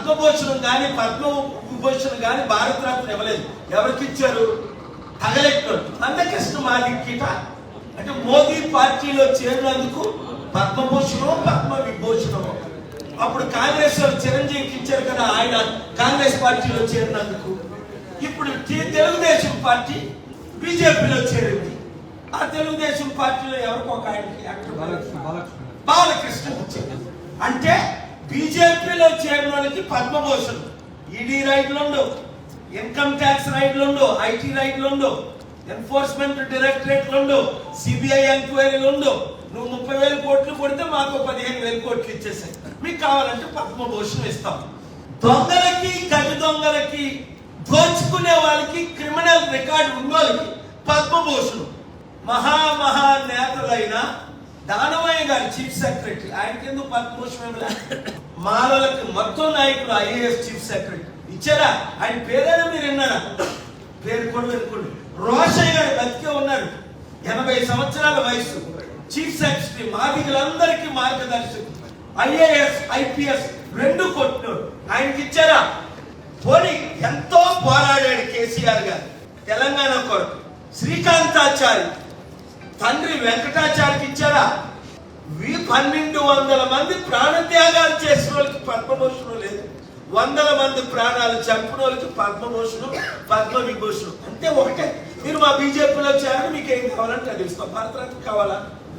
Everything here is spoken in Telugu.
పద్మభూషణం కానీ పద్మవిభూషణం కానీ భారతరత్న ఇవ్వలేదు. ఎవరికి ఇచ్చారు? తగలెట్టారు మందకృష్ణ మాదిక్కిట. అంటే మోదీ పార్టీలో చేరినందుకు పద్మభూషణం పద్మవిభూషణం. అప్పుడు కాంగ్రెస్ వాళ్ళు చిరంజీవికి ఇచ్చారు కదా, ఆయన కాంగ్రెస్ పార్టీలో చేరినందుకు. ఇప్పుడు తెలుగుదేశం పార్టీ బీజేపీలో చేరింది. ఆ తెలుగుదేశం పార్టీలో ఎవరికో ఒక ఆయనకి బాలకృష్ణ ఇచ్చారు. అంటే బీజేపీలో చేరిన వాళ్ళకి పద్మభూషణం. ఈడీ రైడ్లు ఉండవు, ఇన్కమ్ ట్యాక్స్ రైడ్లు ఉండవు, ఐటీ రైడ్లు ఉండవు, ఎన్ఫోర్స్మెంట్ డైరెక్టరేట్లు ఉండవు, సిబిఐ ఎంక్వైరీలు ఉండవు. నువ్వు 30,000 కోట్లు కొడితే మాకు 15,000 కోట్లు ఇచ్చేసాయి. మీకు కావాలంటే పద్మభూషణం ఇస్తాం. దొంగలకి గజ దొంగలకి దోచుకునే వాళ్ళకి క్రిమినల్ రికార్డు ఉన్న వాళ్ళకి పద్మభూషణం. మహా నేతలైన దానవయ్య గారు చీఫ్ సెక్రటరీ, ఆయనకి ఎందుకు పద్మభూషణం? మాలలకు మొత్తం నాయకులు ఐఏఎస్ చీఫ్ సెక్రటరీ ఇచ్చారా? ఆయన పేరైనా మీరు విన్నారా? పేరు కూడా వినుకోండి. రోషయ్య గారు బతికే ఉన్నారు, 80 సంవత్సరాల వయసు, చీఫ్ సెక్రటరీ, మాదిగలందరికీ మార్గదర్శకులు, ఐఏఎస్ ఐపీఎస్ 2 కొట్టినాడు. ఆయనకి ఇచ్చారా? పోనీ ఎంతో పోరాడాడు కేసీఆర్ గారు తెలంగాణ కొరకు. శ్రీకాంతాచారి తండ్రి వెంకటాచారికి ఇచ్చారా? 1200 మంది ప్రాణత్యాగాలు చేసిన వాళ్ళకి పద్మభూషణం లేదు. 100 మంది ప్రాణాలు చంపిన వాళ్ళకి పద్మభూషణం పద్మవిభూషణం. అంటే ఒకటే. మీరు మా బీజేపీలో చేయాలని మీకు ఏం కావాలంటే అది ఇస్తాం. భారతరత్న కావాలా?